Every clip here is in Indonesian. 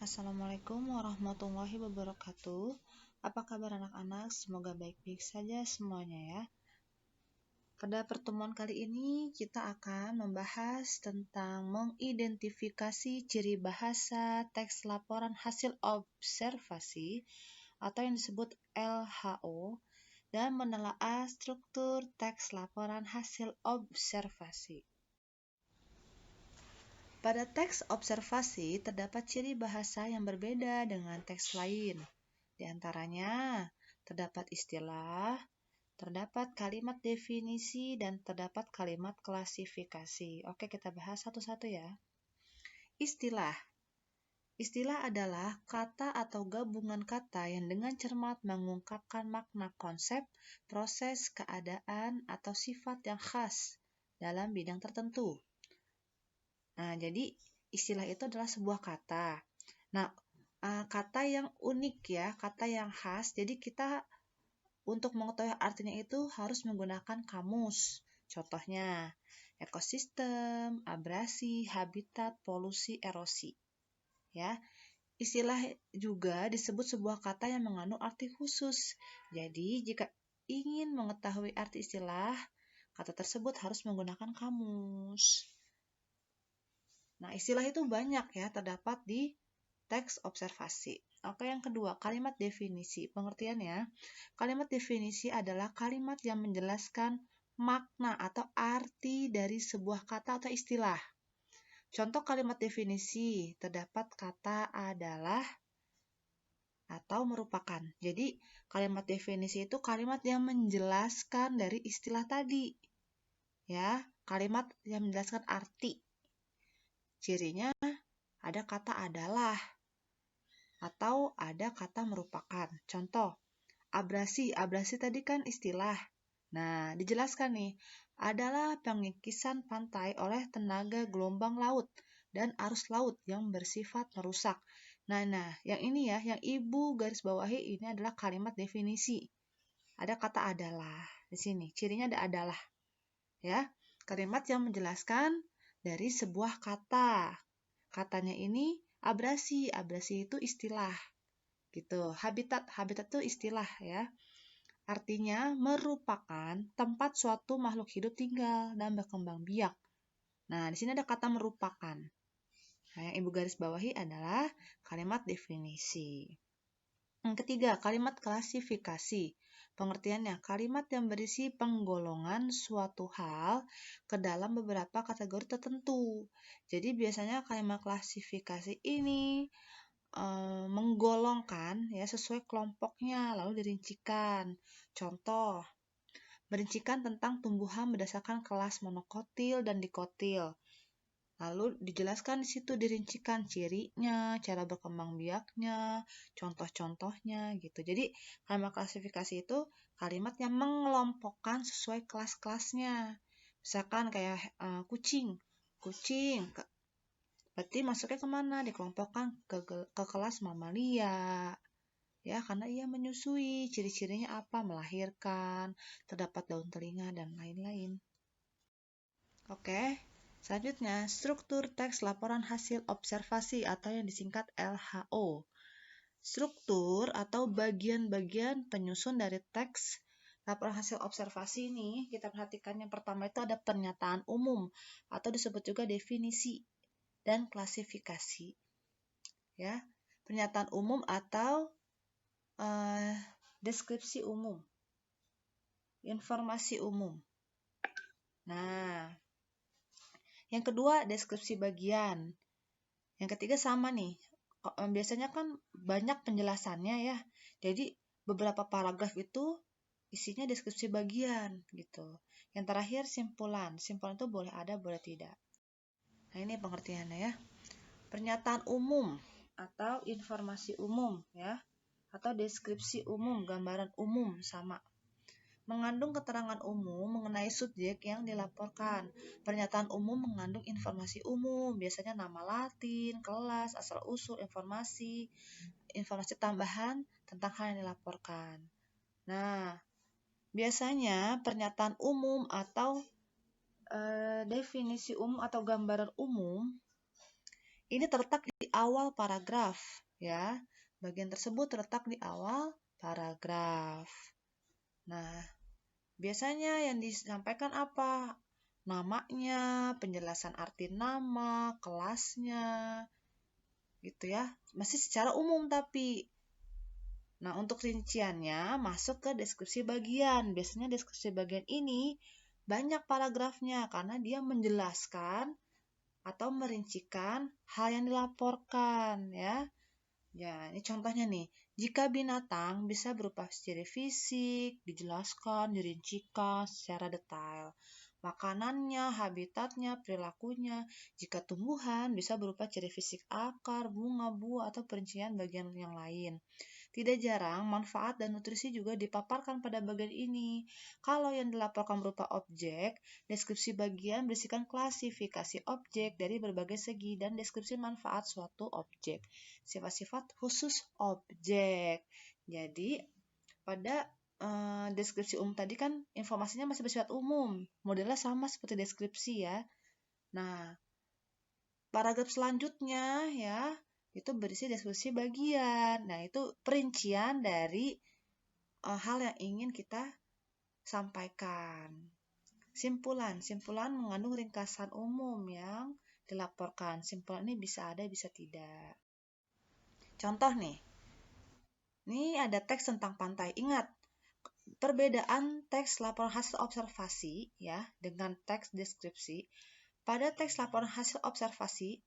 Assalamualaikum warahmatullahi wabarakatuh. Apa kabar anak-anak? Semoga baik-baik saja semuanya ya. Pada pertemuan kali ini kita akan membahas tentang mengidentifikasi ciri bahasa teks laporan hasil observasi atau yang disebut LHO dan menelaah struktur teks laporan hasil observasi. Pada teks observasi terdapat ciri bahasa yang berbeda dengan teks lain. Di antaranya, terdapat istilah, terdapat kalimat definisi, dan terdapat kalimat klasifikasi. Oke, kita bahas satu-satu ya. Istilah. Istilah adalah kata atau gabungan kata yang dengan cermat mengungkapkan makna konsep, proses, keadaan, atau sifat yang khas dalam bidang tertentu. Nah, jadi istilah itu adalah sebuah kata. Nah, kata yang unik ya, kata yang khas. Jadi kita untuk mengetahui artinya itu harus menggunakan kamus. Contohnya, ekosistem, abrasi, habitat, polusi, erosi. Ya, istilah juga disebut sebuah kata yang mengandung arti khusus. Jadi, jika ingin mengetahui arti istilah, kata tersebut harus menggunakan kamus. Nah, istilah itu banyak ya, terdapat di teks observasi. Oke, yang kedua, kalimat definisi. Pengertiannya, kalimat definisi adalah kalimat yang menjelaskan makna atau arti dari sebuah kata atau istilah. Contoh kalimat definisi, terdapat kata adalah atau merupakan. Jadi, kalimat definisi itu kalimat yang menjelaskan dari istilah tadi. Ya, kalimat yang menjelaskan arti. Cirinya ada kata adalah atau ada kata merupakan. Contoh, abrasi. Abrasi tadi kan istilah. Nah, dijelaskan nih, adalah pengikisan pantai oleh tenaga gelombang laut dan arus laut yang bersifat merusak. Nah, yang ini ya, yang ibu garis bawahi ini adalah kalimat definisi. Ada kata adalah di sini. Cirinya ada adalah. Ya, kalimat yang menjelaskan dari sebuah kata. Katanya ini abrasi. Abrasi itu istilah. Gitu. Habitat itu istilah ya. Artinya merupakan tempat suatu makhluk hidup tinggal dan berkembang biak. Nah, di sini ada kata merupakan. Nah, yang ibu garis bawahi adalah kalimat definisi. Yang ketiga, kalimat klasifikasi. Pengertiannya, kalimat yang berisi penggolongan suatu hal ke dalam beberapa kategori tertentu. Jadi biasanya kalimat klasifikasi ini menggolongkan ya sesuai kelompoknya lalu dirincikan. Contoh, merincikan tentang tumbuhan berdasarkan kelas monokotil dan dikotil. Lalu dijelaskan di situ dirincikan cirinya, cara berkembang biaknya, contoh-contohnya gitu. Jadi kalimat klasifikasi itu kalimat yang mengelompokkan sesuai kelas-kelasnya. Misalkan kayak kucing, berarti masuknya kemana? Dikelompokkan ke kelas mamalia. Ya, karena ia menyusui. Ciri-cirinya apa? Melahirkan, terdapat daun telinga, dan lain-lain. Oke. Selanjutnya, struktur teks laporan hasil observasi atau yang disingkat LHO. Struktur atau bagian-bagian penyusun dari teks laporan hasil observasi ini, kita perhatikan yang pertama itu ada pernyataan umum atau disebut juga definisi dan klasifikasi. Ya, pernyataan umum atau deskripsi umum, informasi umum. Nah, yang kedua, deskripsi bagian. Yang ketiga sama nih. Biasanya kan banyak penjelasannya ya. Jadi beberapa paragraf itu isinya deskripsi bagian gitu. Yang terakhir simpulan. Simpulan itu boleh ada, boleh tidak. Nah, ini pengertiannya ya. Pernyataan umum atau informasi umum ya. Atau deskripsi umum, gambaran umum sama. Mengandung keterangan umum mengenai subjek yang dilaporkan. Pernyataan umum mengandung informasi umum, biasanya nama Latin, kelas, asal-usul, informasi tambahan tentang hal yang dilaporkan. Nah, biasanya pernyataan umum atau definisi umum atau gambaran umum ini terletak di awal paragraf, ya. Bagian tersebut terletak di awal paragraf. Nah, biasanya yang disampaikan apa? Namanya, penjelasan arti nama, kelasnya, gitu ya. Masih secara umum tapi. Nah, untuk rinciannya masuk ke deskripsi bagian. Biasanya deskripsi bagian ini banyak paragrafnya karena dia menjelaskan atau merincikan hal yang dilaporkan, ya. Ya, ini contohnya nih. Jika binatang bisa berupa ciri fisik, dijelaskan, dirincikan secara detail. Makanannya, habitatnya, perilakunya. Jika tumbuhan bisa berupa ciri fisik akar, bunga, buah, atau perincian bagian yang lain. Tidak jarang, manfaat dan nutrisi juga dipaparkan pada bagian ini. Kalau yang dilaporkan berupa objek, deskripsi bagian berisikan klasifikasi objek dari berbagai segi dan deskripsi manfaat suatu objek. Sifat-sifat khusus objek. Jadi, pada deskripsi umum tadi kan informasinya masih bersifat umum. Modelnya sama seperti deskripsi ya. Nah, paragraf selanjutnya ya, itu berisi deskripsi bagian. Nah, itu perincian dari hal yang ingin kita sampaikan. Simpulan mengandung ringkasan umum yang dilaporkan. Simpulan ini bisa ada, bisa tidak. Contoh nih, ini ada teks tentang pantai. Ingat, perbedaan teks laporan hasil observasi ya dengan teks deskripsi. Pada teks laporan hasil observasi,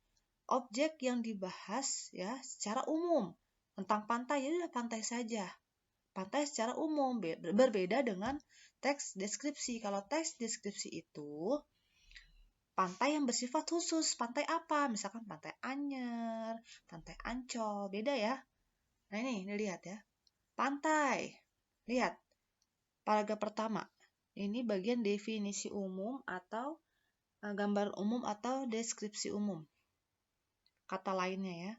objek yang dibahas ya secara umum tentang pantai, jadi pantai saja. Pantai secara umum berbeda dengan teks deskripsi. Kalau teks deskripsi itu pantai yang bersifat khusus. Pantai apa? Misalkan pantai Anyer, pantai Ancol, beda ya. Nah ini lihat ya. Pantai. Lihat. Paragraf pertama. Ini bagian definisi umum atau gambar umum atau deskripsi umum. Kata lainnya ya.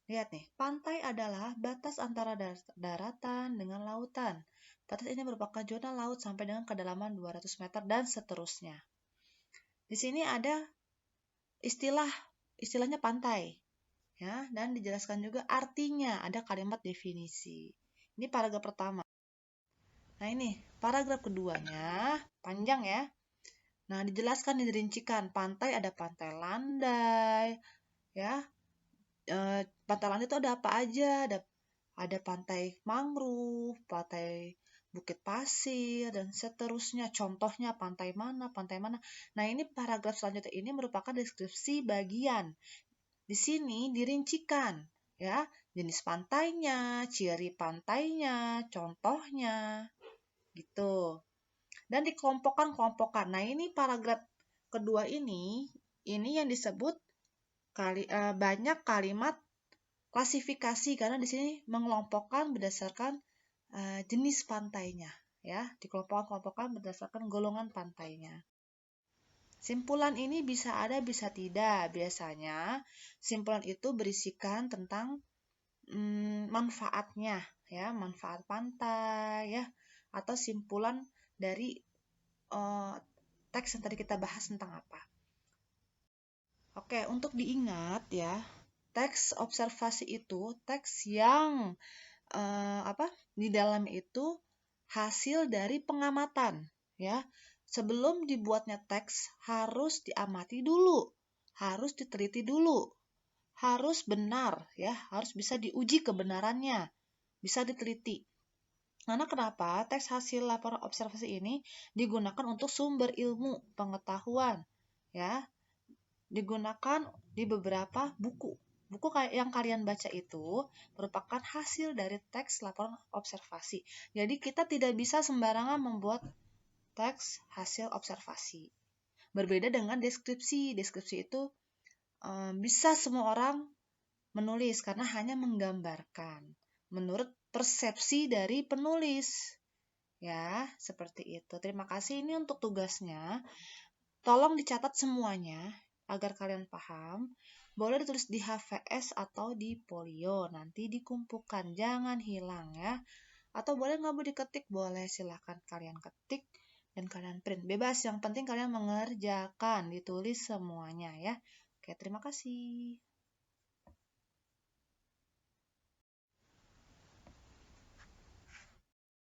Lihat nih, pantai adalah batas antara daratan dengan lautan. Batas ini merupakan zona laut sampai dengan kedalaman 200 meter dan seterusnya. Di sini ada istilahnya pantai. Ya, dan dijelaskan juga artinya, ada kalimat definisi. Ini paragraf pertama. Nah, ini paragraf keduanya, panjang ya. Nah, dijelaskan, dirincikan. Pantai ada pantai landai, ya. Pantai landai itu ada apa aja? Ada pantai mangrove, pantai bukit pasir, dan seterusnya. Contohnya pantai mana, pantai mana. Nah, ini paragraf selanjutnya ini merupakan deskripsi bagian. Di sini dirincikan, ya, jenis pantainya, ciri pantainya, contohnya, gitu. Dan dikelompokkan. Nah, ini paragraf kedua ini yang disebut banyak kalimat klasifikasi karena di sini mengelompokkan berdasarkan jenis pantainya, ya, dikelompokkan berdasarkan golongan pantainya. Simpulan ini bisa ada, bisa tidak. Biasanya simpulan itu berisikan tentang manfaatnya, ya, manfaat pantai, ya, atau simpulan dari teks yang tadi kita bahas tentang apa. Oke, untuk diingat ya, teks observasi itu teks yang di dalam itu hasil dari pengamatan, ya. Sebelum dibuatnya teks harus diamati dulu, harus diteliti dulu, harus benar, ya, harus bisa diuji kebenarannya, bisa diteliti. Karena kenapa teks hasil laporan observasi ini digunakan untuk sumber ilmu pengetahuan, ya, digunakan di beberapa buku. Buku yang kalian baca itu merupakan hasil dari teks laporan observasi. Jadi kita tidak bisa sembarangan membuat teks hasil observasi. Berbeda dengan deskripsi. Deskripsi itu bisa semua orang menulis karena hanya menggambarkan menurut persepsi dari penulis. Ya, seperti itu. Terima kasih, ini untuk tugasnya. Tolong dicatat semuanya agar kalian paham. Boleh ditulis di HVS atau di folio. Nanti dikumpulkan, jangan hilang ya. Atau boleh nggak mau diketik, boleh, silahkan kalian ketik dan kalian print. Bebas, yang penting kalian mengerjakan, ditulis semuanya ya. Oke, terima kasih.